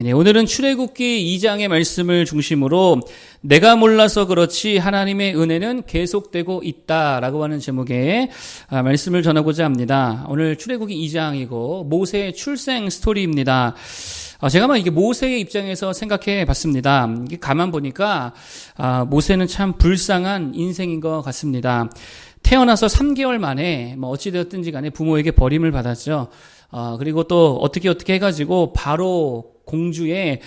네, 오늘은 출애굽기 2장의 말씀을 중심으로 내가 몰라서 그렇지 하나님의 은혜는 계속되고 있다라고 하는 제목의 말씀을 전하고자 합니다. 오늘 출애굽기 2장이고 모세의 출생 스토리입니다. 제가 이게 모세의 입장에서 생각해 봤습니다. 가만 보니까 모세는 참 불쌍한 인생인 것 같습니다. 태어나서 3개월 만에 어찌되었든지 간에 부모에게 버림을 받았죠. 그리고 또 어떻게 해가지고 바로 공주의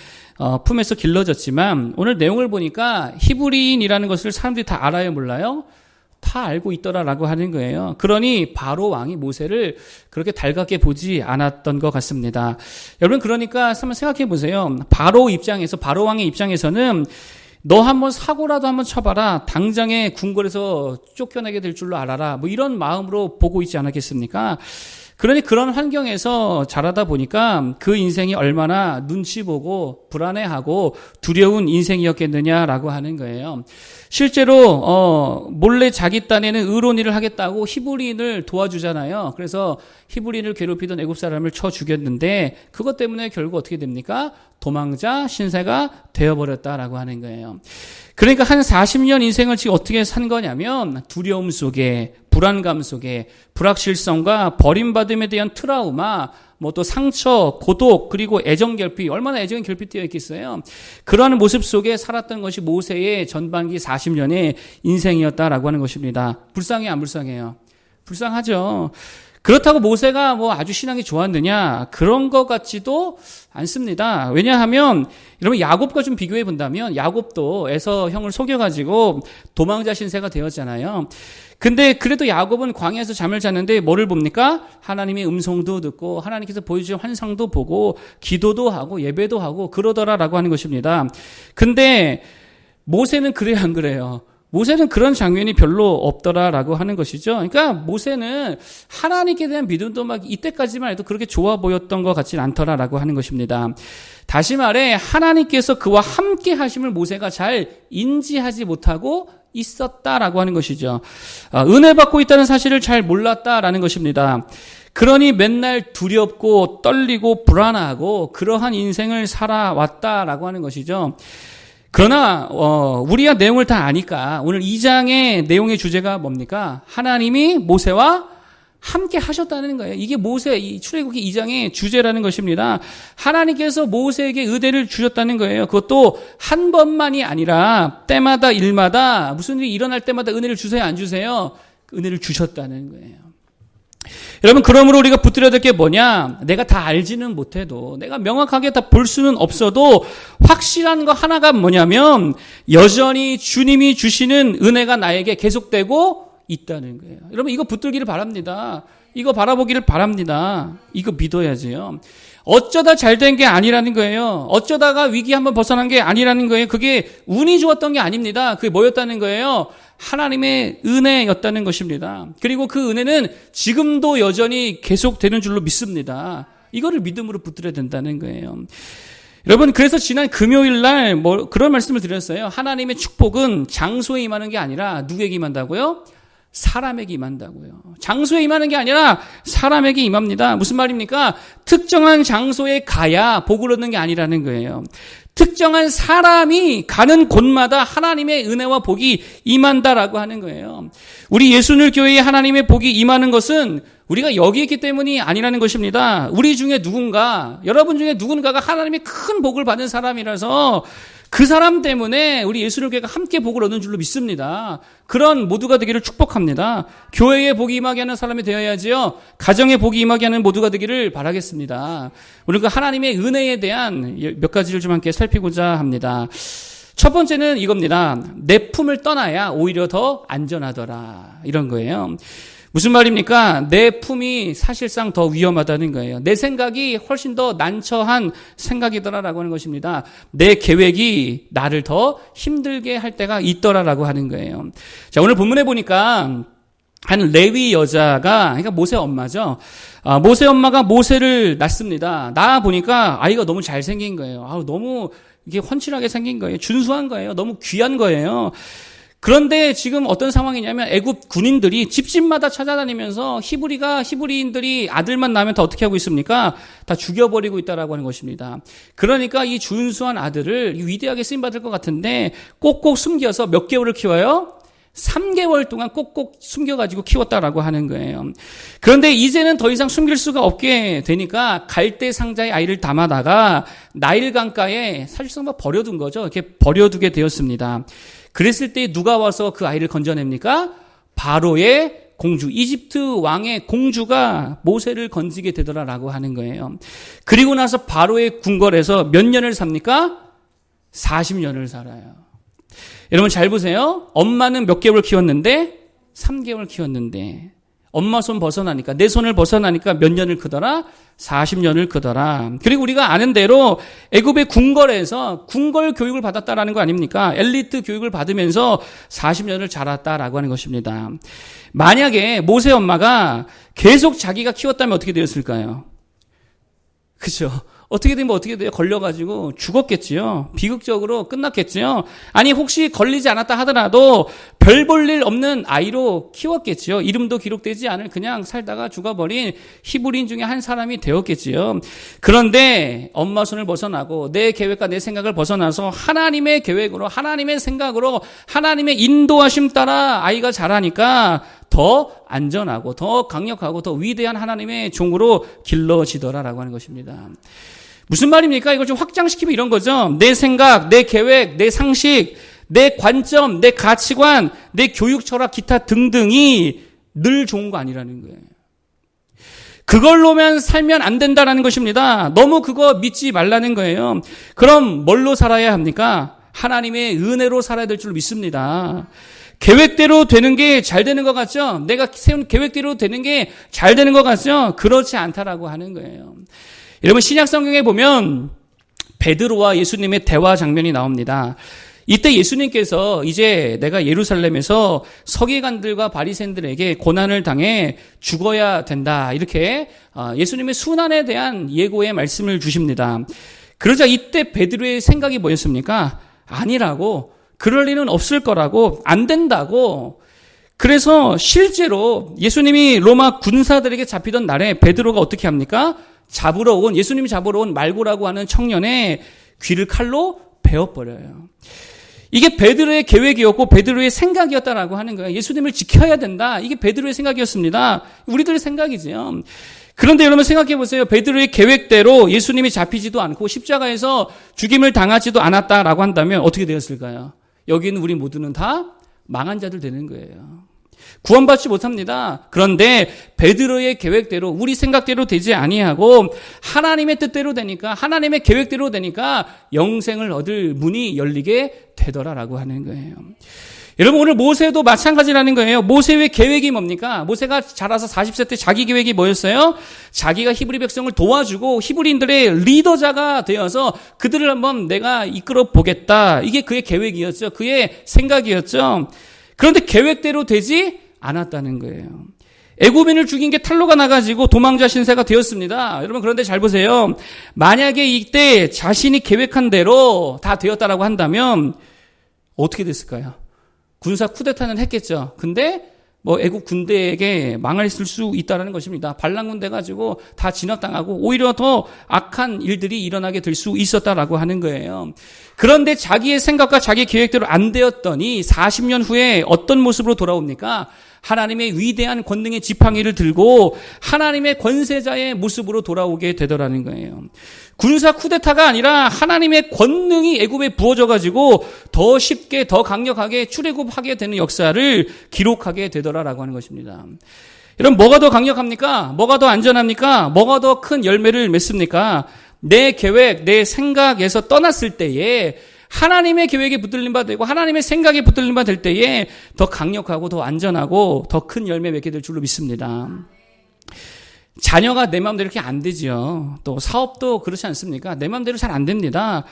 품에서 길러졌지만 오늘 내용을 보니까 히브리인이라는 것을 사람들이 다 알아요, 몰라요? 다 알고 있더라라고 하는 거예요. 그러니 바로 왕이 모세를 그렇게 달갑게 보지 않았던 것 같습니다. 여러분, 그러니까 한번 생각해 보세요. 바로 왕의 입장에서는 너 한번 사고라도 한번 쳐봐라. 당장에 궁궐에서 쫓겨나게 될 줄로 알아라. 이런 마음으로 보고 있지 않았겠습니까? 그러니 그런 환경에서 자라다 보니까 그 인생이 얼마나 눈치 보고 불안해하고 두려운 인생이었겠느냐라고 하는 거예요. 실제로 몰래 자기 딴에는 의로운 일을 하겠다고 히브리인을 도와주잖아요. 그래서 히브리인을 괴롭히던 애굽 사람을 쳐 죽였는데 그것 때문에 결국 어떻게 됩니까? 도망자 신세가 되어버렸다라고 하는 거예요. 그러니까 한 40년 인생을 지금 어떻게 산 거냐면 두려움 속에, 불안감 속에, 불확실성과 버림받음에 대한 트라우마, 또 상처, 고독, 그리고 애정결핍, 얼마나 애정이 결핍되어 있겠어요. 그러한 모습 속에 살았던 것이 모세의 전반기 40년의 인생이었다라고 하는 것입니다. 불쌍해요, 안 불쌍해요? 불쌍하죠. 그렇다고 모세가 아주 신앙이 좋았느냐? 그런 것 같지도 않습니다. 왜냐하면 여러분 야곱과 좀 비교해 본다면 야곱도 에서 형을 속여가지고 도망자 신세가 되었잖아요. 근데 그래도 야곱은 광야에서 잠을 잤는데 뭐를 봅니까? 하나님의 음성도 듣고 하나님께서 보여주신 환상도 보고 기도도 하고 예배도 하고 그러더라라고 하는 것입니다. 근데 모세는 그래요, 안 그래요? 모세는 그런 장면이 별로 없더라라고 하는 것이죠. 그러니까 모세는 하나님께 대한 믿음도 이때까지만 해도 그렇게 좋아 보였던 것 같지는 않더라라고 하는 것입니다. 다시 말해 하나님께서 그와 함께 하심을 모세가 잘 인지하지 못하고 있었다라고 하는 것이죠. 은혜 받고 있다는 사실을 잘 몰랐다라는 것입니다. 그러니 맨날 두렵고 떨리고 불안하고 그러한 인생을 살아왔다라고 하는 것이죠. 그러나 우리가 내용을 다 아니까 오늘 2장의 내용의 주제가 뭡니까? 하나님이 모세와 함께 하셨다는 거예요. 이게 이 출애굽기 2장의 주제라는 것입니다. 하나님께서 모세에게 은혜를 주셨다는 거예요. 그것도 한 번만이 아니라 때마다 일마다 무슨 일이 일어날 때마다 은혜를 주세요, 안 주세요? 은혜를 주셨다는 거예요. 여러분, 그러므로 우리가 붙들어야 될 게 뭐냐? 내가 다 알지는 못해도, 내가 명확하게 다 볼 수는 없어도 확실한 거 하나가 뭐냐면 여전히 주님이 주시는 은혜가 나에게 계속되고 있다는 거예요. 여러분, 이거 붙들기를 바랍니다. 이거 바라보기를 바랍니다. 이거 믿어야지요. 어쩌다 잘 된 게 아니라는 거예요. 어쩌다가 위기 한번 벗어난 게 아니라는 거예요. 그게 운이 좋았던 게 아닙니다. 그게 뭐였다는 거예요? 하나님의 은혜였다는 것입니다. 그리고 그 은혜는 지금도 여전히 계속되는 줄로 믿습니다. 이거를 믿음으로 붙들어야 된다는 거예요. 여러분, 그래서 지난 금요일 날 그런 말씀을 드렸어요. 하나님의 축복은 장소에 임하는 게 아니라 누구에게 임한다고요? 사람에게 임한다고요. 장소에 임하는 게 아니라 사람에게 임합니다. 무슨 말입니까? 특정한 장소에 가야 복을 얻는 게 아니라는 거예요. 특정한 사람이 가는 곳마다 하나님의 은혜와 복이 임한다라고 하는 거예요. 우리 예수늘 교회에 하나님의 복이 임하는 것은 우리가 여기 있기 때문이 아니라는 것입니다. 우리 중에 여러분 중에 누군가가 하나님의 큰 복을 받은 사람이라서 그 사람 때문에 우리 예수를 교회가 함께 복을 얻는 줄로 믿습니다. 그런 모두가 되기를 축복합니다. 교회에 복이 임하게 하는 사람이 되어야지요. 가정에 복이 임하게 하는 모두가 되기를 바라겠습니다. 우리 그 하나님의 은혜에 대한 몇 가지를 좀 함께 살피고자 합니다. 첫 번째는 이겁니다. 내 품을 떠나야 오히려 더 안전하더라. 이런 거예요. 무슨 말입니까? 내 품이 사실상 더 위험하다는 거예요. 내 생각이 훨씬 더 난처한 생각이더라라고 하는 것입니다. 내 계획이 나를 더 힘들게 할 때가 있더라라고 하는 거예요. 자, 오늘 본문에 보니까 한 레위 여자가, 그러니까 모세 엄마죠. 모세 엄마가 모세를 낳습니다. 낳아 보니까 아이가 너무 잘생긴 거예요. 너무 이게 훤칠하게 생긴 거예요. 준수한 거예요. 너무 귀한 거예요. 그런데 지금 어떤 상황이냐면 애굽 군인들이 집집마다 찾아다니면서 히브리인들이 아들만 낳으면 다 어떻게 하고 있습니까? 다 죽여버리고 있다라고 하는 것입니다. 그러니까 이 준수한 아들을 위대하게 쓰임받을 것 같은데 꼭꼭 숨겨서 몇 개월을 키워요? 3개월 동안 꼭꼭 숨겨가지고 키웠다라고 하는 거예요. 그런데 이제는 더 이상 숨길 수가 없게 되니까 갈대 상자에 아이를 담아다가 나일 강가에 사실상 버려둔 거죠. 이렇게 버려두게 되었습니다. 그랬을 때 누가 와서 그 아이를 건져냅니까? 바로의 공주, 이집트 왕의 공주가 모세를 건지게 되더라라고 하는 거예요. 그리고 나서 바로의 궁궐에서 몇 년을 삽니까? 40년을 살아요. 여러분 잘 보세요. 엄마는 몇 개월 키웠는데 3개월 키웠는데 엄마 손 벗어나니까 내 손을 벗어나니까 몇 년을 크더라? 40년을 크더라. 그리고 우리가 아는 대로 애굽의 궁궐에서 궁궐 교육을 받았다라는 거 아닙니까? 엘리트 교육을 받으면서 40년을 자랐다라고 하는 것입니다. 만약에 모세 엄마가 계속 자기가 키웠다면 어떻게 되었을까요? 그렇죠? 어떻게 되면 어떻게 돼요? 걸려가지고 죽었겠지요. 비극적으로 끝났겠지요. 아니 혹시 걸리지 않았다 하더라도 별 볼 일 없는 아이로 키웠겠지요. 이름도 기록되지 않을 그냥 살다가 죽어버린 히브리인 중에 한 사람이 되었겠지요. 그런데 엄마 손을 벗어나고 내 계획과 내 생각을 벗어나서 하나님의 계획으로 하나님의 생각으로 하나님의 인도하심 따라 아이가 자라니까 더 안전하고 더 강력하고 더 위대한 하나님의 종으로 길러지더라라고 하는 것입니다. 무슨 말입니까? 이걸 좀 확장시키면 이런 거죠. 내 생각, 내 계획, 내 상식, 내 관점, 내 가치관, 내 교육 철학, 기타 등등이 늘 좋은 거 아니라는 거예요. 그걸로만 살면 안 된다라는 것입니다. 너무 그거 믿지 말라는 거예요. 그럼 뭘로 살아야 합니까? 하나님의 은혜로 살아야 될 줄 믿습니다. 계획대로 되는 게 잘 되는 것 같죠? 내가 세운 계획대로 되는 게 잘 되는 것 같죠? 그렇지 않다라고 하는 거예요. 여러분 신약 성경에 보면 베드로와 예수님의 대화 장면이 나옵니다. 이때 예수님께서 이제 내가 예루살렘에서 서기관들과 바리새인들에게 고난을 당해 죽어야 된다. 이렇게 예수님의 순환에 대한 예고의 말씀을 주십니다. 그러자 이때 베드로의 생각이 뭐였습니까? 아니라고. 그럴 리는 없을 거라고. 안 된다고. 그래서 실제로 예수님이 로마 군사들에게 잡히던 날에 베드로가 어떻게 합니까? 예수님이 잡으러 온 말고라고 하는 청년의 귀를 칼로 베어버려요. 이게 베드로의 계획이었고 베드로의 생각이었다라고 하는 거예요. 예수님을 지켜야 된다. 이게 베드로의 생각이었습니다. 우리들의 생각이지요. 그런데 여러분 생각해 보세요. 베드로의 계획대로 예수님이 잡히지도 않고 십자가에서 죽임을 당하지도 않았다라고 한다면 어떻게 되었을까요? 여기는 우리 모두는 다 망한 자들 되는 거예요. 구원받지 못합니다. 그런데 베드로의 계획대로 우리 생각대로 되지 아니하고 하나님의 뜻대로 되니까 하나님의 계획대로 되니까 영생을 얻을 문이 열리게 되더라라고 하는 거예요. 여러분 오늘 모세도 마찬가지라는 거예요. 모세의 계획이 뭡니까? 모세가 자라서 40세 때 자기 계획이 뭐였어요? 자기가 히브리 백성을 도와주고 히브리인들의 리더자가 되어서 그들을 한번 내가 이끌어 보겠다. 이게 그의 계획이었죠. 그의 생각이었죠. 그런데 계획대로 되지 않았다는 거예요. 애굽인을 죽인 게 탄로가 나가지고 도망자 신세가 되었습니다. 여러분 그런데 잘 보세요. 만약에 이때 자신이 계획한 대로 다 되었다라고 한다면 어떻게 됐을까요? 군사 쿠데타는 했겠죠. 근데 애국 군대에게 망했을 수 있다는 것입니다. 반란군 돼가지고 다 진압당하고 오히려 더 악한 일들이 일어나게 될 수 있었다라고 하는 거예요. 그런데 자기의 생각과 자기 계획대로 안 되었더니 40년 후에 어떤 모습으로 돌아옵니까? 하나님의 위대한 권능의 지팡이를 들고 하나님의 권세자의 모습으로 돌아오게 되더라는 거예요. 군사 쿠데타가 아니라 하나님의 권능이 애굽에 부어져가지고 더 쉽게 더 강력하게 출애굽하게 되는 역사를 기록하게 되더라라고 하는 것입니다. 여러분 뭐가 더 강력합니까? 뭐가 더 안전합니까? 뭐가 더 큰 열매를 맺습니까? 내 계획, 내 생각에서 떠났을 때에 하나님의 계획에 붙들린 바 되고 하나님의 생각에 붙들린 바 될 때에 더 강력하고 더 안전하고 더 큰 열매 맺게 될 줄로 믿습니다. 자녀가 내 마음대로 이렇게 안 되지요. 또 사업도 그렇지 않습니까? 내 마음대로 잘 안 됩니다.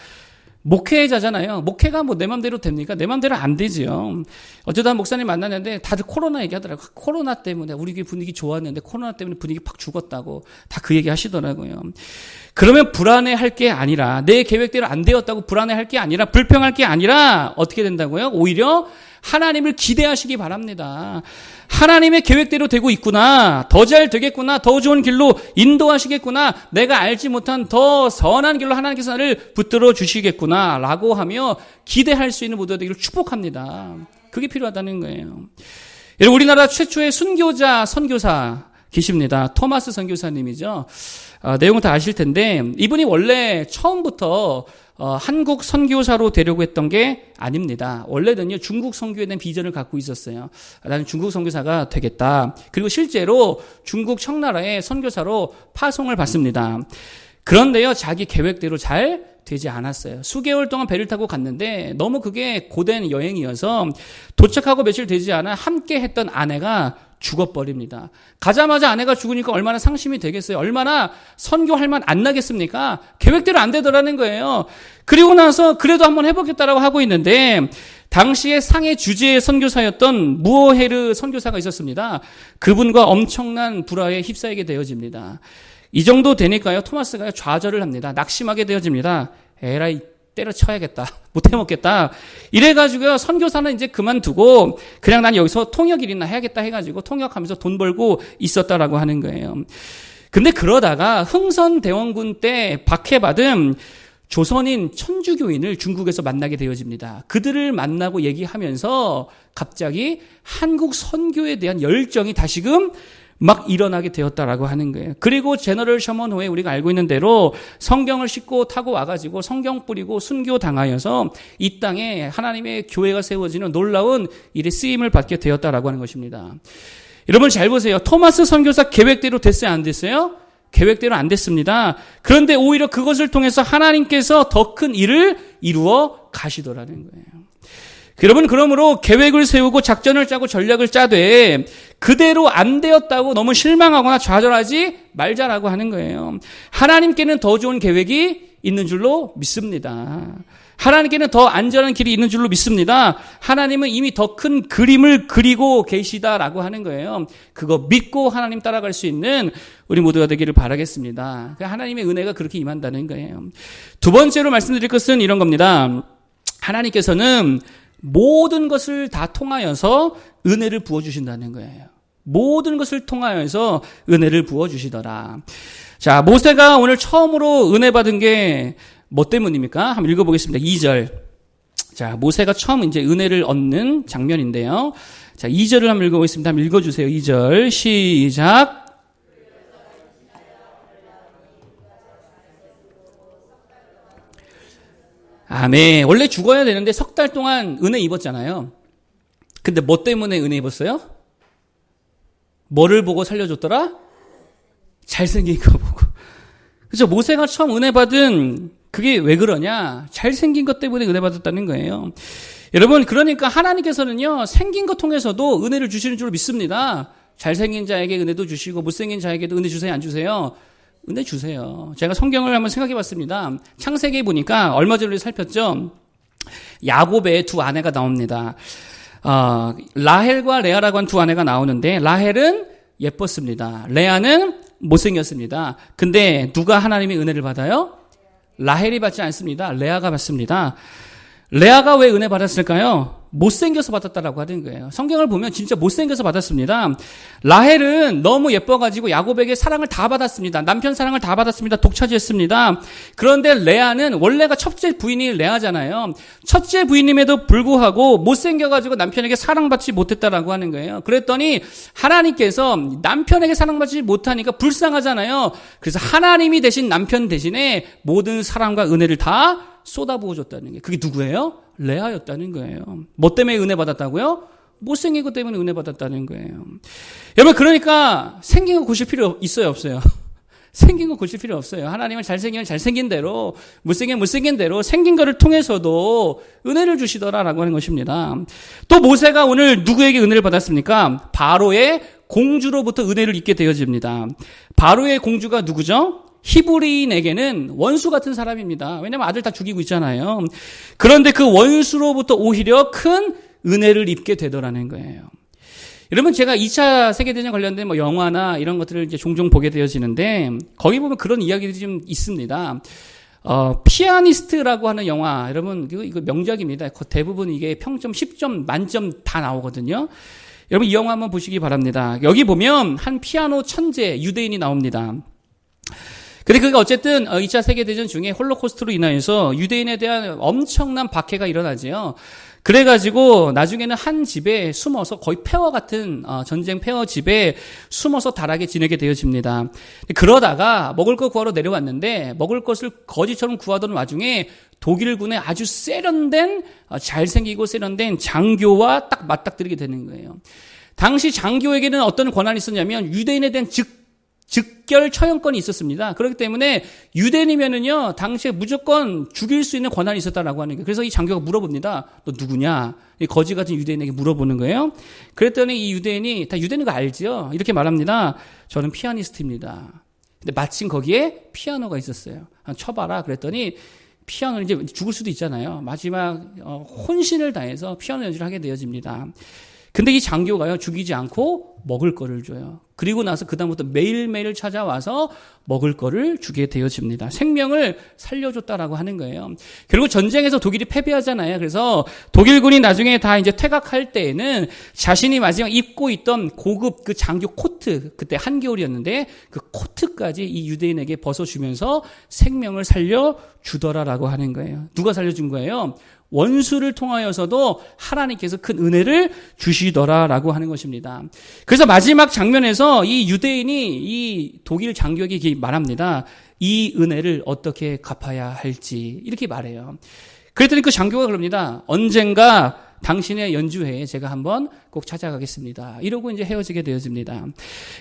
목회자잖아요. 목회가 내 마음대로 됩니까? 내 마음대로 안 되지요. 어쩌다 목사님 만났는데 다들 코로나 얘기하더라고요. 코로나 때문에 우리 교회 분위기 좋았는데 코로나 때문에 분위기 팍 죽었다고 다 그 얘기 하시더라고요. 그러면 불안해할 게 아니라 내 계획대로 안 되었다고 불안해할 게 아니라 불평할 게 아니라 어떻게 된다고요? 오히려 하나님을 기대하시기 바랍니다. 하나님의 계획대로 되고 있구나. 더 잘 되겠구나. 더 좋은 길로 인도하시겠구나. 내가 알지 못한 더 선한 길로 하나님께서 나를 붙들어 주시겠구나 라고 하며 기대할 수 있는 모두가 되기를 축복합니다. 그게 필요하다는 거예요. 여러분, 우리나라 최초의 순교자 선교사 계십니다. 토마스 선교사님이죠. 내용은 다 아실 텐데 이분이 원래 처음부터 한국 선교사로 되려고 했던 게 아닙니다. 원래는요, 중국 선교에 대한 비전을 갖고 있었어요. 나는 중국 선교사가 되겠다. 그리고 실제로 중국 청나라의 선교사로 파송을 받습니다. 그런데요, 자기 계획대로 잘 되지 않았어요. 수개월 동안 배를 타고 갔는데 너무 그게 고된 여행이어서 도착하고 며칠 되지 않아 함께 했던 아내가 죽어버립니다. 가자마자 아내가 죽으니까 얼마나 상심이 되겠어요. 얼마나 선교할 만 안 나겠습니까? 계획대로 안 되더라는 거예요. 그리고 나서 그래도 한번 해보겠다라고 하고 있는데 당시에 상해 주재의 선교사였던 무어헤르 선교사가 있었습니다. 그분과 엄청난 불화에 휩싸이게 되어집니다. 이 정도 되니까요, 토마스가 좌절을 합니다. 낙심하게 되어집니다. 에라이, 때려쳐야겠다. 못해먹겠다. 이래가지고요, 선교사는 이제 그만두고 그냥 난 여기서 통역일이나 해야겠다 해가지고 통역하면서 돈 벌고 있었다라고 하는 거예요. 근데 그러다가 흥선대원군 때 박해받은 조선인 천주교인을 중국에서 만나게 되어집니다. 그들을 만나고 얘기하면서 갑자기 한국 선교에 대한 열정이 다시금 막 일어나게 되었다라고 하는 거예요. 그리고 제너럴 셔먼 호에 우리가 알고 있는 대로 성경을 싣고 타고 와가지고 성경 뿌리고 순교 당하여서 이 땅에 하나님의 교회가 세워지는 놀라운 일에 쓰임을 받게 되었다라고 하는 것입니다. 여러분 잘 보세요. 토마스 선교사 계획대로 됐어요, 안 됐어요? 계획대로 안 됐습니다. 그런데 오히려 그것을 통해서 하나님께서 더 큰 일을 이루어 가시더라는 거예요. 여러분, 그러므로 계획을 세우고 작전을 짜고 전략을 짜되 그대로 안 되었다고 너무 실망하거나 좌절하지 말자라고 하는 거예요. 하나님께는 더 좋은 계획이 있는 줄로 믿습니다. 하나님께는 더 안전한 길이 있는 줄로 믿습니다. 하나님은 이미 더 큰 그림을 그리고 계시다라고 하는 거예요. 그거 믿고 하나님 따라갈 수 있는 우리 모두가 되기를 바라겠습니다. 하나님의 은혜가 그렇게 임한다는 거예요. 두 번째로 말씀드릴 것은 이런 겁니다. 하나님께서는 모든 것을 다 통하여서 은혜를 부어주신다는 거예요. 모든 것을 통하여서 은혜를 부어주시더라. 자, 모세가 오늘 처음으로 은혜 받은 게 뭐 때문입니까? 한번 읽어보겠습니다. 2절. 자, 모세가 처음 이제 은혜를 얻는 장면인데요. 자, 2절을 한번 읽어보겠습니다. 한번 읽어주세요. 2절. 시작. 아멘. 원래 죽어야 되는데 석 달 동안 은혜 입었잖아요. 근데 뭐 때문에 은혜 입었어요? 뭐를 보고 살려줬더라? 잘생긴 거 보고. 그래서 모세가 처음 은혜 받은 그게 왜 그러냐? 잘생긴 것 때문에 은혜 받았다는 거예요. 여러분, 그러니까 하나님께서는요, 생긴 것 통해서도 은혜를 주시는 줄 믿습니다. 잘생긴 자에게 은혜도 주시고 못생긴 자에게도 은혜 주세요, 안 주세요? 은혜 주세요. 제가 성경을 한번 생각해 봤습니다. 창세기에 보니까 얼마 전에 살폈죠. 야곱의 두 아내가 나옵니다. 라헬과 레아라고 한 두 아내가 나오는데 라헬은 예뻤습니다. 레아는 못생겼습니다. 근데 누가 하나님의 은혜를 받아요? 라헬이 받지 않습니다. 레아가 받습니다. 레아가 왜 은혜 받았을까요? 못생겨서 받았다라고 하는 거예요. 성경을 보면 진짜 못생겨서 받았습니다. 라헬은 너무 예뻐가지고 야곱에게 사랑을 다 받았습니다. 남편 사랑을 다 받았습니다. 독차지했습니다. 그런데 레아는 원래가 첫째 부인이 레아잖아요. 첫째 부인임에도 불구하고 못생겨가지고 남편에게 사랑받지 못했다라고 하는 거예요. 그랬더니 하나님께서 남편에게 사랑받지 못하니까 불쌍하잖아요. 그래서 하나님이 대신 남편 대신에 모든 사랑과 은혜를 다 쏟아부어 줬다는 게, 그게 누구예요? 레아였다는 거예요. 뭐 때문에 은혜 받았다고요? 못생긴 것 때문에 은혜 받았다는 거예요. 여러분, 그러니까 생긴 거 고칠 필요 있어요, 없어요? 생긴 거 고칠 필요 없어요. 하나님은 잘생기면 잘생긴 대로, 못생기면 못생긴 대로 생긴 거를 통해서도 은혜를 주시더라라고 하는 것입니다. 또 모세가 오늘 누구에게 은혜를 받았습니까? 바로의 공주로부터 은혜를 입게 되어집니다. 바로의 공주가 누구죠? 히브리인에게는 원수 같은 사람입니다. 왜냐하면 아들 다 죽이고 있잖아요. 그런데 그 원수로부터 오히려 큰 은혜를 입게 되더라는 거예요. 여러분, 제가 2차 세계대전 관련된 뭐 영화나 이런 것들을 이제 종종 보게 되어지는데 거기 보면 그런 이야기들이 좀 있습니다. 피아니스트라고 하는 영화, 여러분, 이거 명작입니다. 대부분 이게 평점 10점, 만점 다 나오거든요. 여러분, 이 영화 한번 보시기 바랍니다. 여기 보면 한 피아노 천재, 유대인이 나옵니다. 근데 그게 어쨌든 2차 세계대전 중에 홀로코스트로 인하여서 유대인에 대한 엄청난 박해가 일어나지요. 그래가지고 나중에는 한 집에 숨어서 거의 폐허 같은 전쟁 폐허 집에 숨어서 다락에 지내게 되어집니다. 그러다가 먹을 거 구하러 내려왔는데 먹을 것을 거지처럼 구하던 와중에 독일군의 아주 세련된 잘생기고 세련된 장교와 딱 맞닥뜨리게 되는 거예요. 당시 장교에게는 어떤 권한이 있었냐면 유대인에 대한 즉결 처형권이 있었습니다. 그렇기 때문에 유대인이면은요, 당시에 무조건 죽일 수 있는 권한이 있었다라고 하는 거예요. 그래서 이 장교가 물어봅니다. 너 누구냐? 이 거지 같은 유대인에게 물어보는 거예요. 그랬더니 이 유대인이, 다 유대인인 거 알지요? 이렇게 말합니다. 저는 피아니스트입니다. 근데 마침 거기에 피아노가 있었어요. 쳐봐라. 그랬더니 피아노는 이제 죽을 수도 있잖아요. 마지막 혼신을 다해서 피아노 연주를 하게 되어집니다. 근데 이 장교가요, 죽이지 않고 먹을 거를 줘요. 그리고 나서 그다음부터 매일매일 찾아와서 먹을 거를 주게 되어집니다. 생명을 살려줬다라고 하는 거예요. 결국 전쟁에서 독일이 패배하잖아요. 그래서 독일군이 나중에 다 이제 퇴각할 때에는 자신이 마지막 입고 있던 고급 그 장교 코트, 그때 한겨울이었는데 그 코트까지 이 유대인에게 벗어주면서 생명을 살려주더라라고 하는 거예요. 누가 살려준 거예요? 원수를 통하여서도 하나님께서 큰 은혜를 주시더라라고 하는 것입니다. 그래서 마지막 장면에서 이 유대인이 이 독일 장교에게 말합니다. 이 은혜를 어떻게 갚아야 할지 이렇게 말해요. 그랬더니 그 장교가 그럽니다. 언젠가 당신의 연주회에 제가 한번 꼭 찾아가겠습니다. 이러고 이제 헤어지게 되어집니다.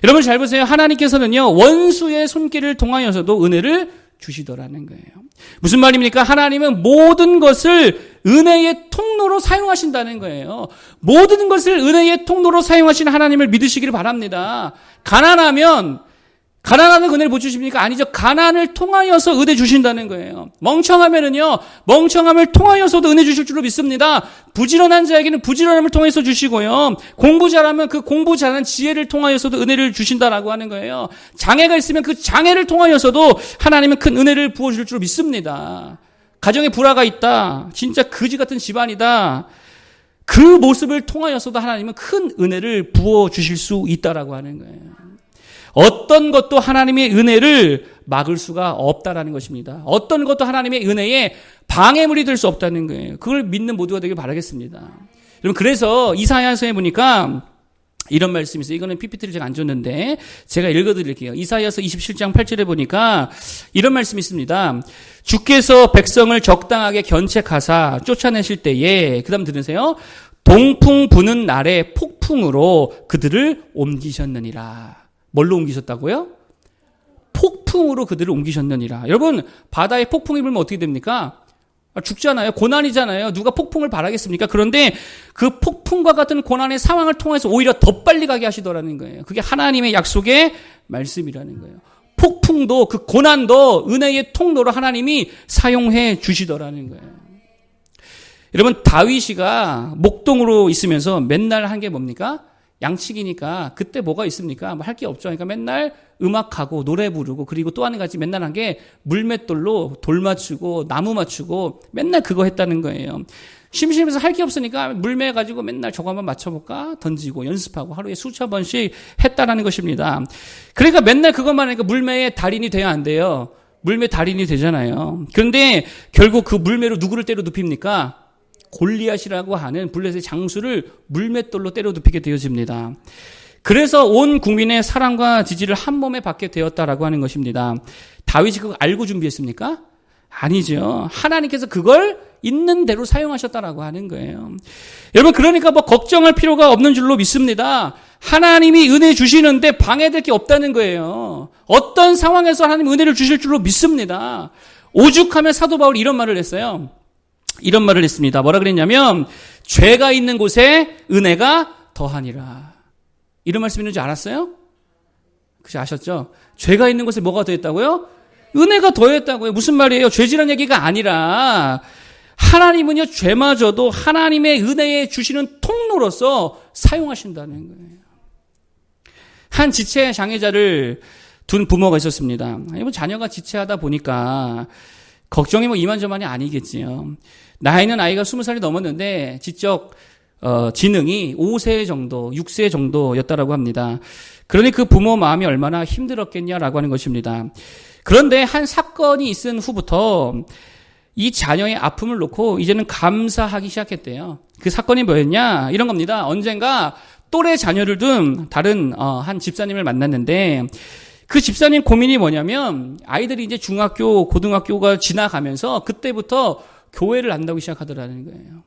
여러분 잘 보세요. 하나님께서는요, 원수의 손길을 통하여서도 은혜를 주시더라는 거예요. 무슨 말입니까? 하나님은 모든 것을 은혜의 통로로 사용하신다는 거예요. 모든 것을 은혜의 통로로 사용하시는 하나님을 믿으시기를 바랍니다. 가난하면 은혜를 못 주십니까? 아니죠. 가난을 통하여서 은혜 주신다는 거예요. 멍청하면은요, 멍청함을 통하여서도 은혜 주실 줄로 믿습니다. 부지런한 자에게는 부지런함을 통해서 주시고요. 공부 잘하면 그 공부 잘하는 지혜를 통하여서도 은혜를 주신다라고 하는 거예요. 장애가 있으면 그 장애를 통하여서도 하나님은 큰 은혜를 부어줄 줄로 믿습니다. 가정에 불화가 있다. 진짜 거지 같은 집안이다. 그 모습을 통하여서도 하나님은 큰 은혜를 부어주실 수 있다라고 하는 거예요. 어떤 것도 하나님의 은혜를 막을 수가 없다라는 것입니다. 어떤 것도 하나님의 은혜에 방해물이 될 수 없다는 거예요. 그걸 믿는 모두가 되길 바라겠습니다. 여러분, 그래서 이사야서에 보니까 이런 말씀이 있어요. 이거는 PPT를 제가 안 줬는데 제가 읽어드릴게요. 이사야서 27장 8절에 보니까 이런 말씀이 있습니다. 주께서 백성을 적당하게 견책하사 쫓아내실 때에, 그 다음 들으세요. 동풍 부는 날에 폭풍으로 그들을 옮기셨느니라. 뭘로 옮기셨다고요? 폭풍으로 그들을 옮기셨느니라. 여러분, 바다에 폭풍이 불면 어떻게 됩니까? 죽잖아요. 고난이잖아요. 누가 폭풍을 바라겠습니까? 그런데 그 폭풍과 같은 고난의 상황을 통해서 오히려 더 빨리 가게 하시더라는 거예요. 그게 하나님의 약속의 말씀이라는 거예요. 폭풍도, 그 고난도 은혜의 통로로 하나님이 사용해 주시더라는 거예요. 여러분, 다윗이가 목동으로 있으면서 맨날 한 게 뭡니까? 양치기니까 그때 뭐가 있습니까? 뭐 할 게 없죠. 그러니까 맨날 음악하고 노래 부르고, 그리고 또 한 가지 맨날 한 게 물맷돌로 돌 맞추고 나무 맞추고 맨날 그거 했다는 거예요. 심심해서 할 게 없으니까 물매 가지고 맨날 저거 한번 맞춰볼까 던지고 연습하고 하루에 수천 번씩 했다라는 것입니다. 그러니까 맨날 그것만 하니까 물매의 달인이 돼야 안 돼요. 물매 달인이 되잖아요. 그런데 결국 그 물매로 누구를 때려 눕힙니까? 골리앗이라고 하는 블레셋의 장수를 물맷돌로 때려 눕히게 되어집니다. 그래서 온 국민의 사랑과 지지를 한 몸에 받게 되었다라고 하는 것입니다. 다윗이 그거 알고 준비했습니까? 아니죠. 하나님께서 그걸 있는 대로 사용하셨다라고 하는 거예요. 여러분, 그러니까 뭐 걱정할 필요가 없는 줄로 믿습니다. 하나님이 은혜 주시는데 방해될 게 없다는 거예요. 어떤 상황에서 하나님 은혜를 주실 줄로 믿습니다. 오죽하면 사도 바울이 이런 말을 했어요. 이런 말을 했습니다. 뭐라 그랬냐면, 죄가 있는 곳에 은혜가 더하니라. 이런 말씀 있는 줄 알았어요? 그치, 아셨죠? 죄가 있는 곳에 뭐가 더했다고요? 은혜가 더했다고요. 무슨 말이에요? 죄지란 얘기가 아니라 하나님은요, 죄마저도 하나님의 은혜에 주시는 통로로서 사용하신다는 거예요. 한 지체 장애자를 둔 부모가 있었습니다. 자녀가 지체하다 보니까 걱정이 뭐 이만저만이 아니겠지요. 나이는 아이가 20살이 넘었는데 지적 지능이 5세 정도, 6세 정도였다라고 합니다. 그러니 그 부모 마음이 얼마나 힘들었겠냐라고 하는 것입니다. 그런데 한 사건이 있은 후부터 이 자녀의 아픔을 놓고 이제는 감사하기 시작했대요. 그 사건이 뭐였냐? 이런 겁니다. 언젠가 또래 자녀를 둔 다른 한 집사님을 만났는데 그 집사님 고민이 뭐냐면 아이들이 이제 중학교, 고등학교가 지나가면서 그때부터 교회를 안다고 시작하더라는 거예요.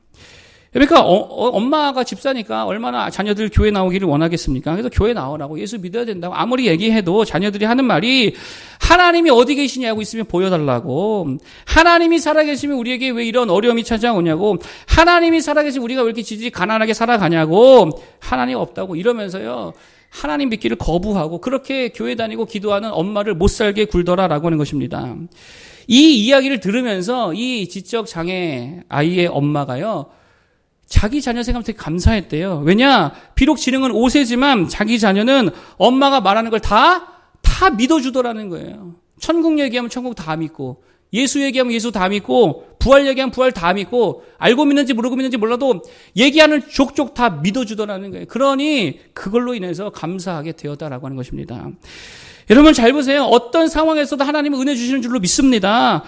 그러니까 엄마가 집사니까 얼마나 자녀들 교회 나오기를 원하겠습니까? 그래서 교회 나오라고, 예수 믿어야 된다고 아무리 얘기해도 자녀들이 하는 말이 하나님이 어디 계시냐고 있으면 보여달라고, 하나님이 살아계시면 우리에게 왜 이런 어려움이 찾아오냐고, 하나님이 살아계시면 우리가 왜 이렇게 지지 가난하게 살아가냐고, 하나님 없다고 이러면서요 하나님 믿기를 거부하고 그렇게 교회 다니고 기도하는 엄마를 못 살게 굴더라라고 하는 것입니다. 이 이야기를 들으면서 이 지적 장애 아이의 엄마가요 자기 자녀 생각하면 되게 감사했대요. 왜냐? 비록 지능은 5세지만 자기 자녀는 엄마가 말하는 걸 다 믿어주더라는 거예요. 천국 얘기하면 천국 다 믿고, 예수 얘기하면 예수 다 믿고, 부활 얘기하면 부활 다 믿고, 알고 믿는지 모르고 믿는지 몰라도 얘기하는 족족 다 믿어주더라는 거예요. 그러니 그걸로 인해서 감사하게 되었다라고 하는 것입니다. 여러분 잘 보세요. 어떤 상황에서도 하나님은 은혜 주시는 줄로 믿습니다.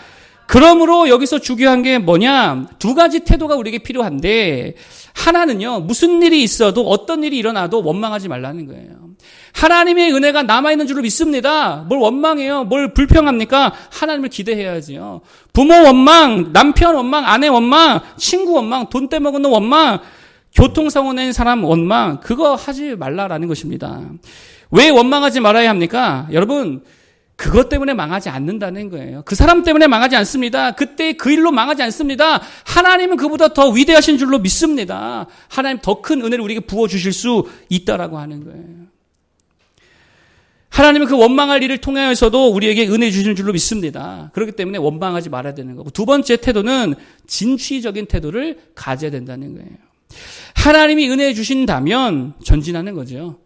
그러므로 여기서 중요한 게 뭐냐? 두 가지 태도가 우리에게 필요한데, 하나는요, 무슨 일이 있어도 어떤 일이 일어나도 원망하지 말라는 거예요. 하나님의 은혜가 남아있는 줄로 믿습니다. 뭘 원망해요? 뭘 불평합니까? 하나님을 기대해야지요. 부모 원망, 남편 원망, 아내 원망, 친구 원망, 돈 떼먹은 놈 원망, 교통사고 낸 사람 원망, 그거 하지 말라라는 것입니다. 왜 원망하지 말아야 합니까? 여러분, 그것 때문에 망하지 않는다는 거예요. 그 사람 때문에 망하지 않습니다. 그때 그 일로 망하지 않습니다. 하나님은 그보다 더 위대하신 줄로 믿습니다. 하나님 더 큰 은혜를 우리에게 부어주실 수 있다라고 하는 거예요. 하나님은 그 원망할 일을 통하여서도 우리에게 은혜 주시는 줄로 믿습니다. 그렇기 때문에 원망하지 말아야 되는 거고, 두 번째 태도는 진취적인 태도를 가져야 된다는 거예요. 하나님이 은혜 주신다면 전진하는 거죠.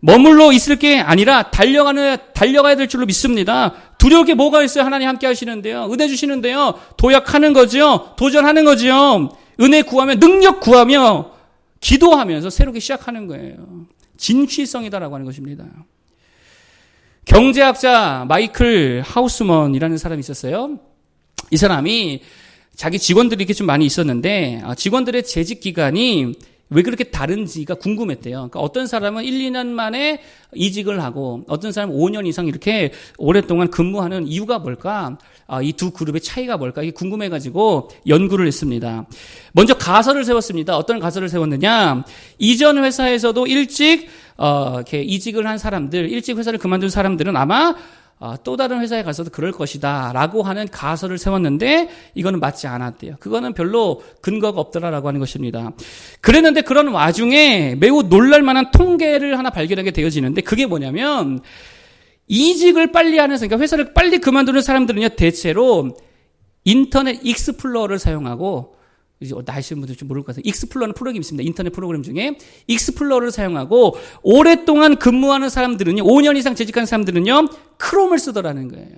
머물러 있을 게 아니라 달려가야 될 줄로 믿습니다. 두려울 게 뭐가 있어요? 하나님 함께 하시는데요. 은혜 주시는데요. 도약하는 거죠. 도전하는 거죠. 은혜 구하며, 능력 구하며, 기도하면서 새롭게 시작하는 거예요. 진취성이다라고 하는 것입니다. 경제학자 마이클 하우스먼이라는 사람이 있었어요. 이 사람이 자기 직원들이 이렇게 좀 많이 있었는데, 직원들의 재직 기간이 왜 그렇게 다른지가 궁금했대요. 그러니까 어떤 사람은 1, 2년 만에 이직을 하고, 어떤 사람은 5년 이상 이렇게 오랫동안 근무하는 이유가 뭘까? 이 두 그룹의 차이가 뭘까? 이게 궁금해가지고 연구를 했습니다. 먼저 가설을 세웠습니다. 어떤 가설을 세웠느냐? 이전 회사에서도 일찍 이렇게 이직을 한 사람들, 일찍 회사를 그만둔 사람들은 아마 또 다른 회사에 가서도 그럴 것이다 라고 하는 가설을 세웠는데, 이거는 맞지 않았대요. 그거는 별로 근거가 없더라라고 하는 것입니다. 그랬는데 그런 와중에 매우 놀랄만한 통계를 하나 발견하게 되어지는데, 그게 뭐냐면 이직을 빨리 하는, 그러니까 회사를 빨리 그만두는 사람들은요 대체로 인터넷 익스플로러를 사용하고, 이제 나이신 분들 좀 모를 것 같아요. 익스플로러는 프로그램이 있습니다. 인터넷 프로그램 중에 익스플로러를 사용하고, 오랫동안 근무하는 사람들은요, 5년 이상 재직한 사람들은요 크롬을 쓰더라는 거예요.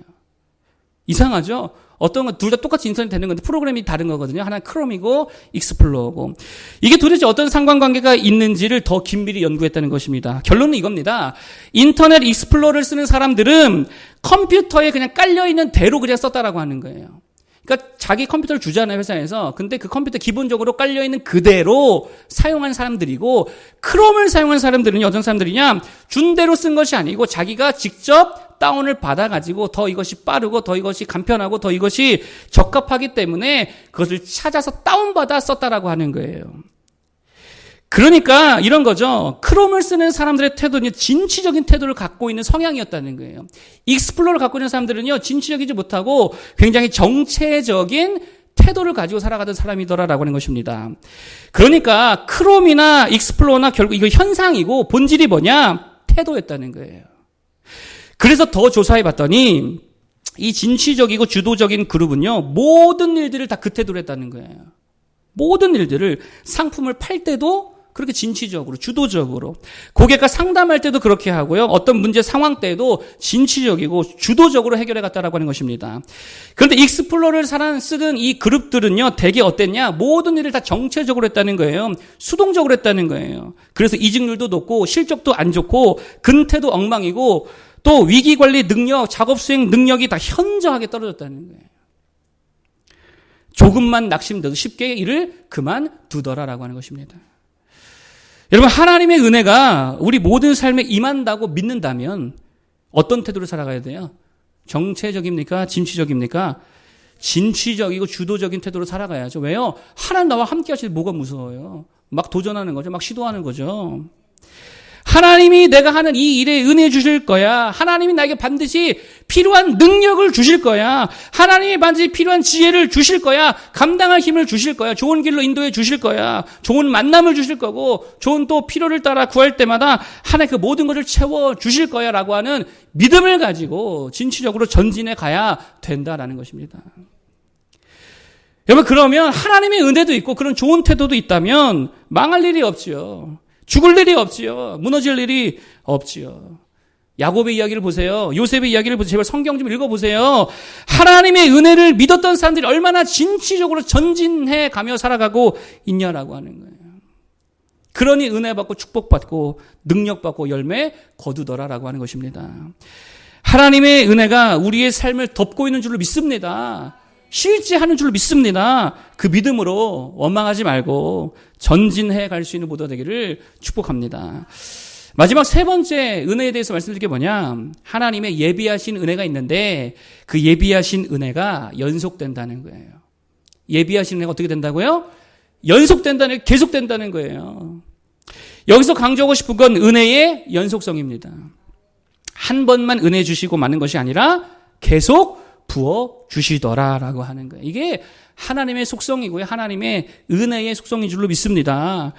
이상하죠? 어떤 건 둘 다 똑같이 인터넷 되는 건데 프로그램이 다른 거거든요. 하나는 크롬이고 익스플로러고. 이게 도대체 어떤 상관관계가 있는지를 더 긴밀히 연구했다는 것입니다. 결론은 이겁니다. 인터넷 익스플로러를 쓰는 사람들은 컴퓨터에 그냥 깔려있는 대로 그냥 썼다라고 하는 거예요. 그러니까 자기 컴퓨터를 주잖아요, 회사에서. 근데 그 컴퓨터 기본적으로 깔려있는 그대로 사용한 사람들이고, 크롬을 사용한 사람들은요, 어떤 사람들이냐, 준 대로 쓴 것이 아니고 자기가 직접 다운을 받아가지고 더 이것이 빠르고 더 이것이 간편하고 더 이것이 적합하기 때문에 그것을 찾아서 다운받아 썼다라고 하는 거예요. 그러니까 이런 거죠. 크롬을 쓰는 사람들의 태도는 진취적인 태도를 갖고 있는 성향이었다는 거예요. 익스플로러를 갖고 있는 사람들은요, 진취적이지 못하고 굉장히 정체적인 태도를 가지고 살아가던 사람이더라라고 하는 것입니다. 그러니까 크롬이나 익스플로러나 결국 이거 현상이고 본질이 뭐냐? 태도였다는 거예요. 그래서 더 조사해 봤더니 이 진취적이고 주도적인 그룹은요, 모든 일들을 다 그 태도로 했다는 거예요. 모든 일들을, 상품을 팔 때도 그렇게 진취적으로, 주도적으로. 고객과 상담할 때도 그렇게 하고요. 어떤 문제 상황 때도 진취적이고 주도적으로 해결해 갔다라고 하는 것입니다. 그런데 익스플로러를 쓰던 이 그룹들은요, 되게 어땠냐? 모든 일을 다 정체적으로 했다는 거예요. 수동적으로 했다는 거예요. 그래서 이직률도 높고 실적도 안 좋고 근태도 엉망이고 또 위기관리 능력, 작업 수행 능력이 다 현저하게 떨어졌다는 거예요. 조금만 낙심돼도 쉽게 일을 그만두더라라고 하는 것입니다. 여러분, 하나님의 은혜가 우리 모든 삶에 임한다고 믿는다면 어떤 태도로 살아가야 돼요? 정체적입니까? 진취적입니까? 진취적이고 주도적인 태도로 살아가야죠. 왜요? 하나님 나와 함께 하실 때 뭐가 무서워요? 막 도전하는 거죠. 막 시도하는 거죠. 하나님이 내가 하는 이 일에 은혜 주실 거야. 하나님이 나에게 반드시 필요한 능력을 주실 거야. 하나님이 반드시 필요한 지혜를 주실 거야. 감당할 힘을 주실 거야. 좋은 길로 인도해 주실 거야. 좋은 만남을 주실 거고 좋은 또 필요를 따라 구할 때마다 하나님 그 모든 것을 채워 주실 거야 라고 하는 믿음을 가지고 진취적으로 전진해 가야 된다라는 것입니다. 여러분, 그러면 하나님의 은혜도 있고 그런 좋은 태도도 있다면 망할 일이 없지요. 죽을 일이 없지요. 무너질 일이 없지요. 야곱의 이야기를 보세요. 요셉의 이야기를 보세요. 제발 성경 좀 읽어보세요. 하나님의 은혜를 믿었던 사람들이 얼마나 진취적으로 전진해 가며 살아가고 있냐라고 하는 거예요. 그러니 은혜 받고 축복받고 능력받고 열매 거두더라라고 하는 것입니다. 하나님의 은혜가 우리의 삶을 덮고 있는 줄로 믿습니다. 실제하는 줄로 믿습니다. 그 믿음으로 원망하지 말고 전진해 갈 수 있는 모두가 되기를 축복합니다. 마지막 세 번째 은혜에 대해서 말씀드릴 게 뭐냐? 하나님의 예비하신 은혜가 있는데 그 예비하신 은혜가 연속된다는 거예요. 예비하신 은혜가 어떻게 된다고요? 연속된다는, 계속된다는 거예요. 여기서 강조하고 싶은 건 은혜의 연속성입니다. 한 번만 은혜 주시고 마는 것이 아니라 계속 부어 주시더라라고 하는 거예요. 이게 하나님의 속성이고요. 하나님의 은혜의 속성인 줄로 믿습니다.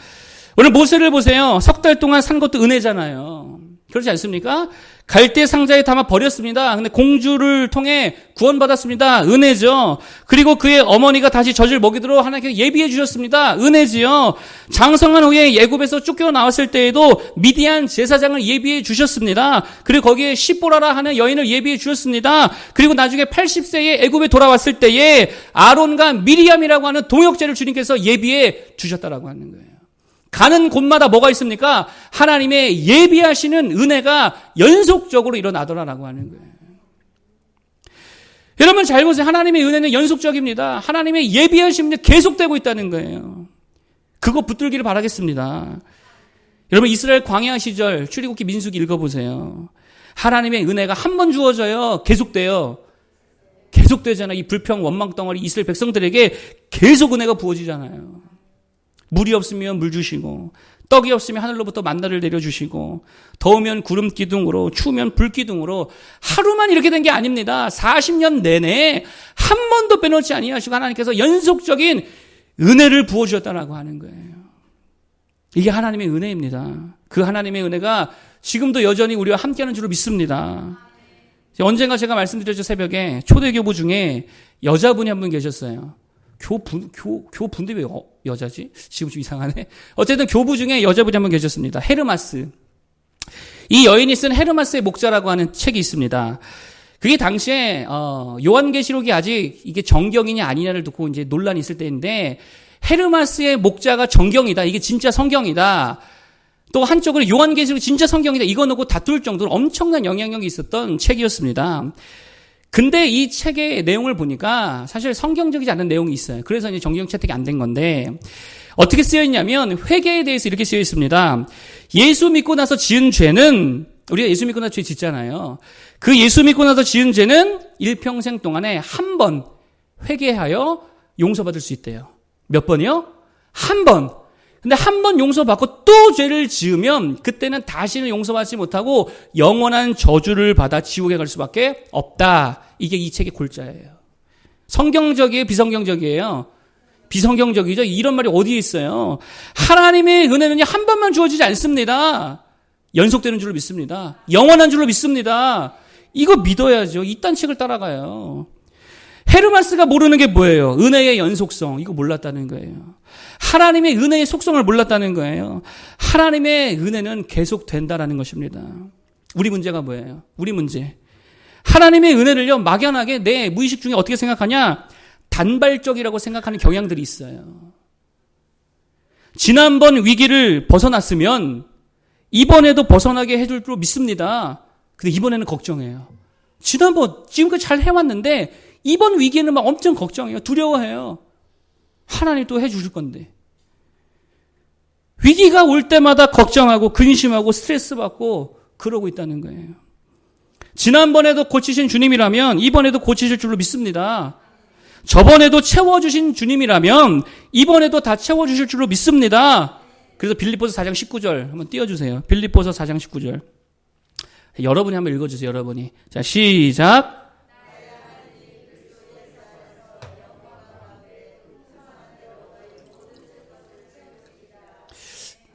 오늘 모세를 보세요. 석 달 동안 산 것도 은혜잖아요. 그렇지 않습니까? 갈대 상자에 담아 버렸습니다. 근데 공주를 통해 구원받았습니다. 은혜죠. 그리고 그의 어머니가 다시 젖을 먹이도록 하나님께서 예비해 주셨습니다. 은혜지요. 장성한 후에 애굽에서 쫓겨 나왔을 때에도 미디안 제사장을 예비해 주셨습니다. 그리고 거기에 시보라라 하는 여인을 예비해 주셨습니다. 그리고 나중에 80세에 애굽에 돌아왔을 때에 아론과 미리암이라고 하는 동역자를 주님께서 예비해 주셨다라고 하는 거예요. 가는 곳마다 뭐가 있습니까? 하나님의 예비하시는 은혜가 연속적으로 일어나더라라고 하는 거예요. 여러분 잘 보세요. 하나님의 은혜는 연속적입니다. 하나님의 예비하심이 계속되고 있다는 거예요. 그거 붙들기를 바라겠습니다. 여러분 이스라엘 광야 시절 출애굽기 민수기 읽어보세요. 하나님의 은혜가 한 번 주어져요. 계속돼요. 계속되잖아요. 이 불평 원망 덩어리 이스라엘 백성들에게 계속 은혜가 부어지잖아요. 물이 없으면 물 주시고 떡이 없으면 하늘로부터 만나를 내려주시고 더우면 구름 기둥으로 추우면 불 기둥으로 하루만 이렇게 된 게 아닙니다. 40년 내내 한 번도 빼놓지 아니하시고 하나님께서 연속적인 은혜를 부어주셨다라고 하는 거예요. 이게 하나님의 은혜입니다. 그 하나님의 은혜가 지금도 여전히 우리와 함께하는 줄로 믿습니다. 언젠가 제가 말씀드렸죠. 새벽에 초대교부 중에 여자분이 한 분 계셨어요. 교부인데 왜 여자지? 지금 좀 이상하네. 어쨌든 교부 중에 여자분이 한 분 계셨습니다. 헤르마스. 이 여인이 쓴 헤르마스의 목자라고 하는 책이 있습니다. 그게 당시에 요한계시록이 아직 이게 정경이냐 아니냐를 두고 이제 논란이 있을 때인데 헤르마스의 목자가 정경이다. 이게 진짜 성경이다. 또 한쪽으로 요한계시록이 진짜 성경이다. 이거 놓고 다툴 정도로 엄청난 영향력이 있었던 책이었습니다. 근데 이 책의 내용을 보니까 사실 성경적이지 않은 내용이 있어요. 그래서 이제 정경 채택이 안 된 건데 어떻게 쓰여 있냐면 회개에 대해서 이렇게 쓰여 있습니다. 예수 믿고 나서 지은 죄는 우리가 예수 믿고 나서 죄 짓잖아요. 그 예수 믿고 나서 지은 죄는 일평생 동안에 한 번 회개하여 용서받을 수 있대요. 몇 번이요? 한 번. 근데 한 번 용서받고 또 죄를 지으면 그때는 다시는 용서받지 못하고 영원한 저주를 받아 지옥에 갈 수밖에 없다. 이게 이 책의 골자예요. 성경적이에요? 비성경적이에요? 비성경적이죠? 이런 말이 어디에 있어요? 하나님의 은혜는 한 번만 주어지지 않습니다. 연속되는 줄로 믿습니다. 영원한 줄로 믿습니다. 이거 믿어야죠. 이딴 책을 따라가요. 헤르마스가 모르는 게 뭐예요? 은혜의 연속성. 이거 몰랐다는 거예요. 하나님의 은혜의 속성을 몰랐다는 거예요. 하나님의 은혜는 계속된다라는 것입니다. 우리 문제가 뭐예요? 우리 문제. 하나님의 은혜를요, 막연하게 내 무의식 중에 어떻게 생각하냐? 단발적이라고 생각하는 경향들이 있어요. 지난번 위기를 벗어났으면 이번에도 벗어나게 해줄 줄 믿습니다. 근데 이번에는 걱정해요. 지금까지 잘 해왔는데 이번 위기에는 막 엄청 걱정해요. 두려워해요. 하나님 또 해주실 건데. 위기가 올 때마다 걱정하고 근심하고 스트레스 받고 그러고 있다는 거예요. 지난번에도 고치신 주님이라면 이번에도 고치실 줄로 믿습니다. 저번에도 채워주신 주님이라면 이번에도 다 채워주실 줄로 믿습니다. 그래서 빌립보서 4장 19절 한번 띄워주세요. 빌립보서 4장 19절. 여러분이 한번 읽어주세요. 여러분이. 자, 시작.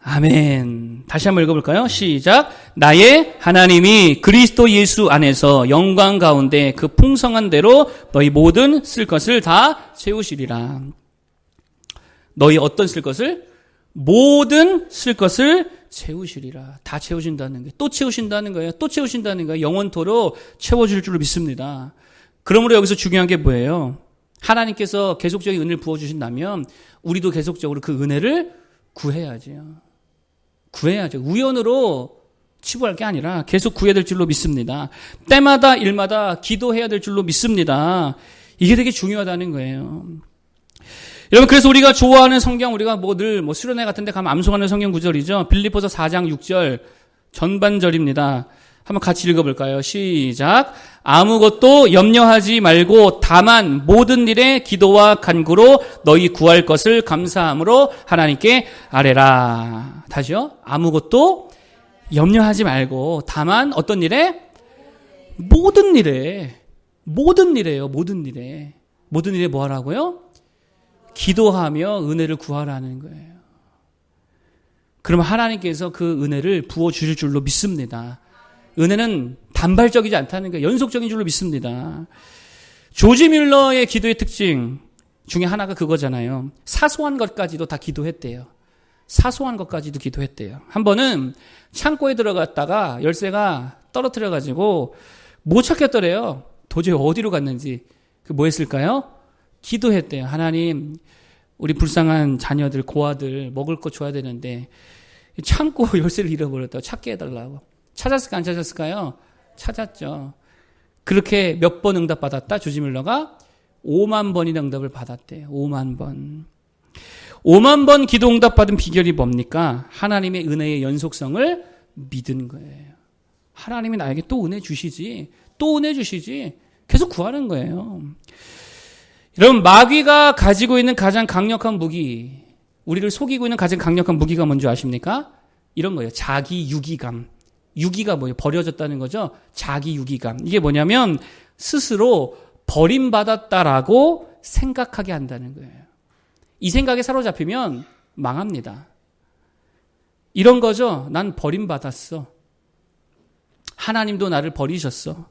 아멘. 다시 한번 읽어볼까요? 시작. 나의 하나님이 그리스도 예수 안에서 영광 가운데 그 풍성한 대로 너희 모든 쓸 것을 다 채우시리라. 너희 어떤 쓸 것을? 모든 쓸 것을 채우시리라. 다 채우신다는 거예요. 또 채우신다는 거예요. 또 채우신다는 거예요. 영원토록 채워줄 줄로 믿습니다. 그러므로 여기서 중요한 게 뭐예요? 하나님께서 계속적인 은혜를 부어주신다면 우리도 계속적으로 그 은혜를 구해야죠. 구해야죠. 우연으로 치부할 게 아니라 계속 구해야 될 줄로 믿습니다. 때마다 일마다 기도해야 될 줄로 믿습니다. 이게 되게 중요하다는 거예요. 여러분, 그래서 우리가 좋아하는 성경, 우리가 늘 수련회 같은 데 가면 암송하는 성경 구절이죠. 빌립보서 4장 6절 전반절입니다. 한번 같이 읽어볼까요? 시작. 아무것도 염려하지 말고 다만 모든 일에 기도와 간구로 너희 구할 것을 감사함으로 하나님께 아뢰라. 다시요. 아무것도 염려하지 말고 다만 어떤 일에? 모든 일에. 모든 일에요. 모든 일에. 모든 일에 뭐 하라고요? 기도하며 은혜를 구하라는 거예요. 그러면 하나님께서 그 은혜를 부어주실 줄로 믿습니다. 은혜는 단발적이지 않다는 거예요. 연속적인 줄로 믿습니다. 조지 뮬러의 기도의 특징 중에 하나가 그거잖아요. 사소한 것까지도 다 기도했대요. 사소한 것까지도 기도했대요. 한 번은 창고에 들어갔다가 열쇠가 떨어뜨려가지고 못 찾겠더래요. 도저히 어디로 갔는지. 뭐 했을까요? 기도했대요. 하나님, 우리 불쌍한 자녀들, 고아들 먹을 거 줘야 되는데 창고 열쇠를 잃어버렸다고 찾게 해달라고. 찾았을까 안 찾았을까요? 찾았죠. 그렇게 몇 번 응답받았다? 조지 뮬러가 5만 번이나 응답을 받았대요. 5만 번. 5만 번 기도 응답받은 비결이 뭡니까? 하나님의 은혜의 연속성을 믿은 거예요. 하나님이 나에게 또 은혜 주시지. 또 은혜 주시지. 계속 구하는 거예요. 여러분, 마귀가 가지고 있는 가장 강력한 무기, 우리를 속이고 있는 가장 강력한 무기가 뭔지 아십니까? 이런 거예요. 자기 유기감. 유기가 뭐예요? 버려졌다는 거죠. 자기 유기감. 이게 뭐냐면 스스로 버림받았다라고 생각하게 한다는 거예요. 이 생각에 사로잡히면 망합니다. 이런 거죠. 난 버림받았어. 하나님도 나를 버리셨어.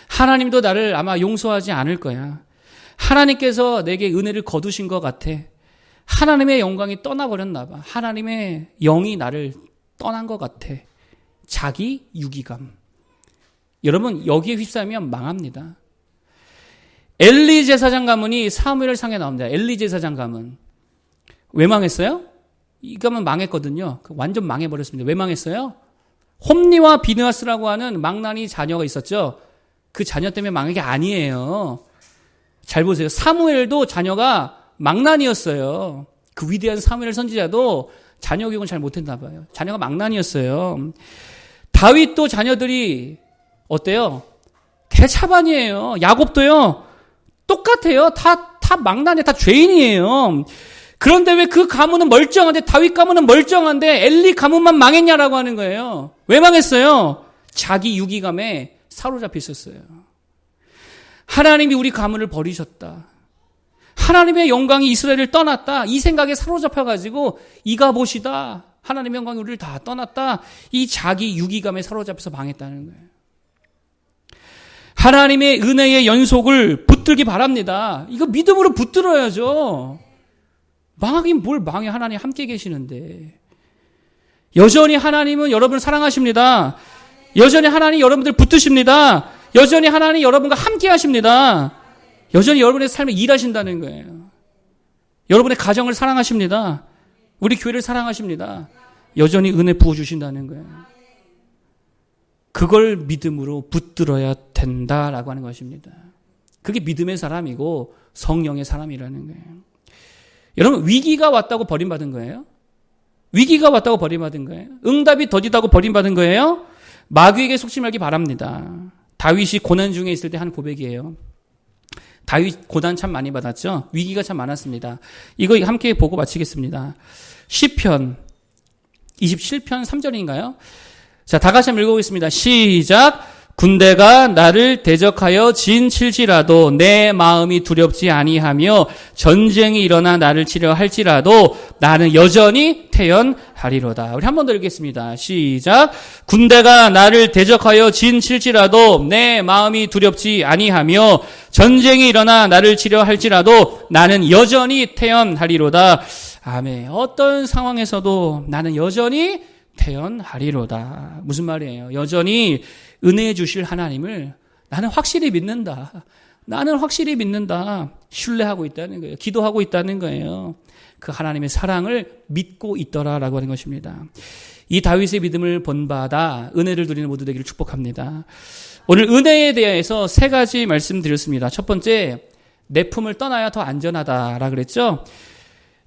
하나님도 나를 아마 용서하지 않을 거야. 하나님께서 내게 은혜를 거두신 것 같아. 하나님의 영광이 떠나버렸나 봐. 하나님의 영이 나를 떠난 것 같아. 자기 유기감. 여러분, 여기에 휩싸이면 망합니다. 엘리 제사장 가문이 사무엘상에 나옵니다. 엘리 제사장 가문. 왜 망했어요? 이 가문 망했거든요. 완전 망해버렸습니다. 왜 망했어요? 홈니와 비느하스라고 하는 망나니 자녀가 있었죠. 그 자녀 때문에 망한 게 아니에요. 잘 보세요. 사무엘도 자녀가 망나니였어요. 그 위대한 사무엘 선지자도 자녀 교육은 잘 못했나 봐요. 자녀가 망나니였어요. 다윗도 자녀들이 어때요? 개차반이에요. 야곱도요. 똑같아요. 다 망나니, 다 죄인이에요. 그런데 왜 그 가문은 멀쩡한데, 다윗 가문은 멀쩡한데 엘리 가문만 망했냐라고 하는 거예요. 왜 망했어요? 자기 유기감에 사로잡혀 있었어요. 하나님이 우리 가문을 버리셨다. 하나님의 영광이 이스라엘을 떠났다. 이 생각에 사로잡혀가지고 이가봇이다. 하나님의 영광이 우리를 다 떠났다. 이 자기 유기감에 사로잡혀서 망했다는 거예요. 하나님의 은혜의 연속을 붙들기 바랍니다. 이거 믿음으로 붙들어야죠. 망하긴 뭘 망해. 하나님 함께 계시는데. 여전히 하나님은 여러분을 사랑하십니다. 여전히 하나님 여러분들 붙드십니다. 여전히 하나님 여러분과 함께 하십니다. 여전히 여러분의 삶에 일하신다는 거예요. 여러분의 가정을 사랑하십니다. 우리 교회를 사랑하십니다. 여전히 은혜 부어주신다는 거예요. 그걸 믿음으로 붙들어야 된다라고 하는 것입니다. 그게 믿음의 사람이고 성령의 사람이라는 거예요. 여러분, 위기가 왔다고 버림받은 거예요? 위기가 왔다고 버림받은 거예요? 응답이 더디다고 버림받은 거예요? 마귀에게 속지 말기 바랍니다. 다윗이 고난 중에 있을 때 한 고백이에요. 다윗 고난 참 많이 받았죠? 위기가 참 많았습니다. 이거 함께 보고 마치겠습니다. 시편 27편 3절인가요? 자, 다 같이 한번 읽어보겠습니다. 시작. 군대가 나를 대적하여 진칠지라도 내 마음이 두렵지 아니하며 전쟁이 일어나 나를 치려 할지라도 나는 여전히 태연하리로다. 우리 한 번 더 읽겠습니다. 시작. 군대가 나를 대적하여 진칠지라도 내 마음이 두렵지 아니하며 전쟁이 일어나 나를 치려 할지라도 나는 여전히 태연하리로다. 아멘. 어떤 상황에서도 나는 여전히 태연하리로다. 무슨 말이에요? 여전히 은혜 주실 하나님을 나는 확실히 믿는다. 나는 확실히 믿는다. 신뢰하고 있다는 거예요. 기도하고 있다는 거예요. 그 하나님의 사랑을 믿고 있더라라고 하는 것입니다. 이 다윗의 믿음을 본받아 은혜를 누리는 모두 되기를 축복합니다. 오늘 은혜에 대해서 세 가지 말씀드렸습니다. 첫 번째, 내 품을 떠나야 더 안전하다라 그랬죠.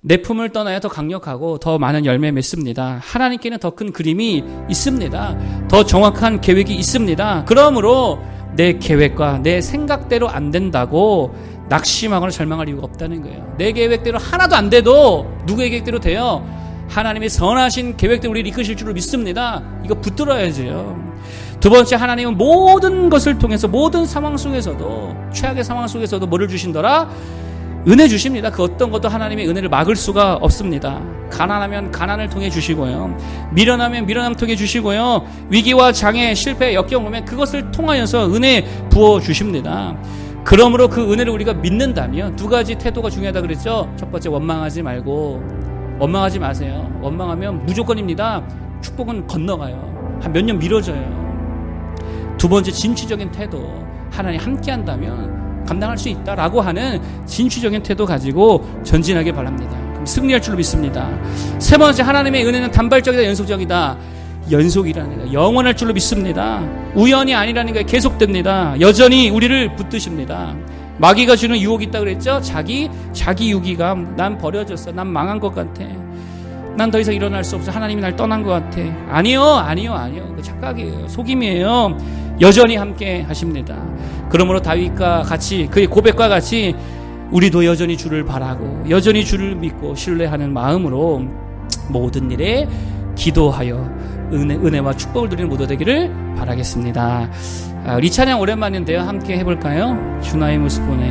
내 품을 떠나야 더 강력하고 더 많은 열매 맺습니다. 하나님께는 더 큰 그림이 있습니다. 더 정확한 계획이 있습니다. 그러므로 내 계획과 내 생각대로 안 된다고 낙심하거나 절망할 이유가 없다는 거예요. 내 계획대로 하나도 안 돼도 누구의 계획대로 돼요? 하나님의 선하신 계획대로 우리를 이끄실 줄을 믿습니다. 이거 붙들어야죠. 두 번째, 하나님은 모든 것을 통해서 모든 상황 속에서도 최악의 상황 속에서도 뭐를 주신더라? 은혜 주십니다. 그 어떤 것도 하나님의 은혜를 막을 수가 없습니다. 가난하면 가난을 통해 주시고요. 미련하면 미련함 통해 주시고요. 위기와 장애, 실패, 역경 오면 그것을 통하여서 은혜 부어 주십니다. 그러므로 그 은혜를 우리가 믿는다면 두 가지 태도가 중요하다 그랬죠. 첫 번째, 원망하지 말고, 원망하지 마세요. 원망하면 무조건입니다. 축복은 건너가요. 한 몇 년 미뤄져요. 두 번째, 진취적인 태도. 하나님 함께 한다면 감당할 수 있다라고 하는 진취적인 태도 가지고 전진하길 바랍니다. 그럼 승리할 줄로 믿습니다. 세 번째, 하나님의 은혜는 단발적이다, 연속적이다. 연속이라는 거예요. 영원할 줄로 믿습니다. 우연이 아니라는 거예요. 계속됩니다. 여전히 우리를 붙드십니다. 마귀가 주는 유혹이 있다 그랬죠? 자기 유기감. 난 버려졌어. 난 망한 것 같아. 난 더 이상 일어날 수 없어. 하나님이 날 떠난 것 같아. 아니요. 그 착각이에요. 속임이에요. 여전히 함께 하십니다. 그러므로 다윗과 같이, 그의 고백과 같이 우리도 여전히 주를 바라고 여전히 주를 믿고 신뢰하는 마음으로 모든 일에 기도하여 은혜와 축복을 누리는 모두 되기를 바라겠습니다. 우리 찬양 오랜만인데요. 함께 해볼까요? 주 나의 모습 보내.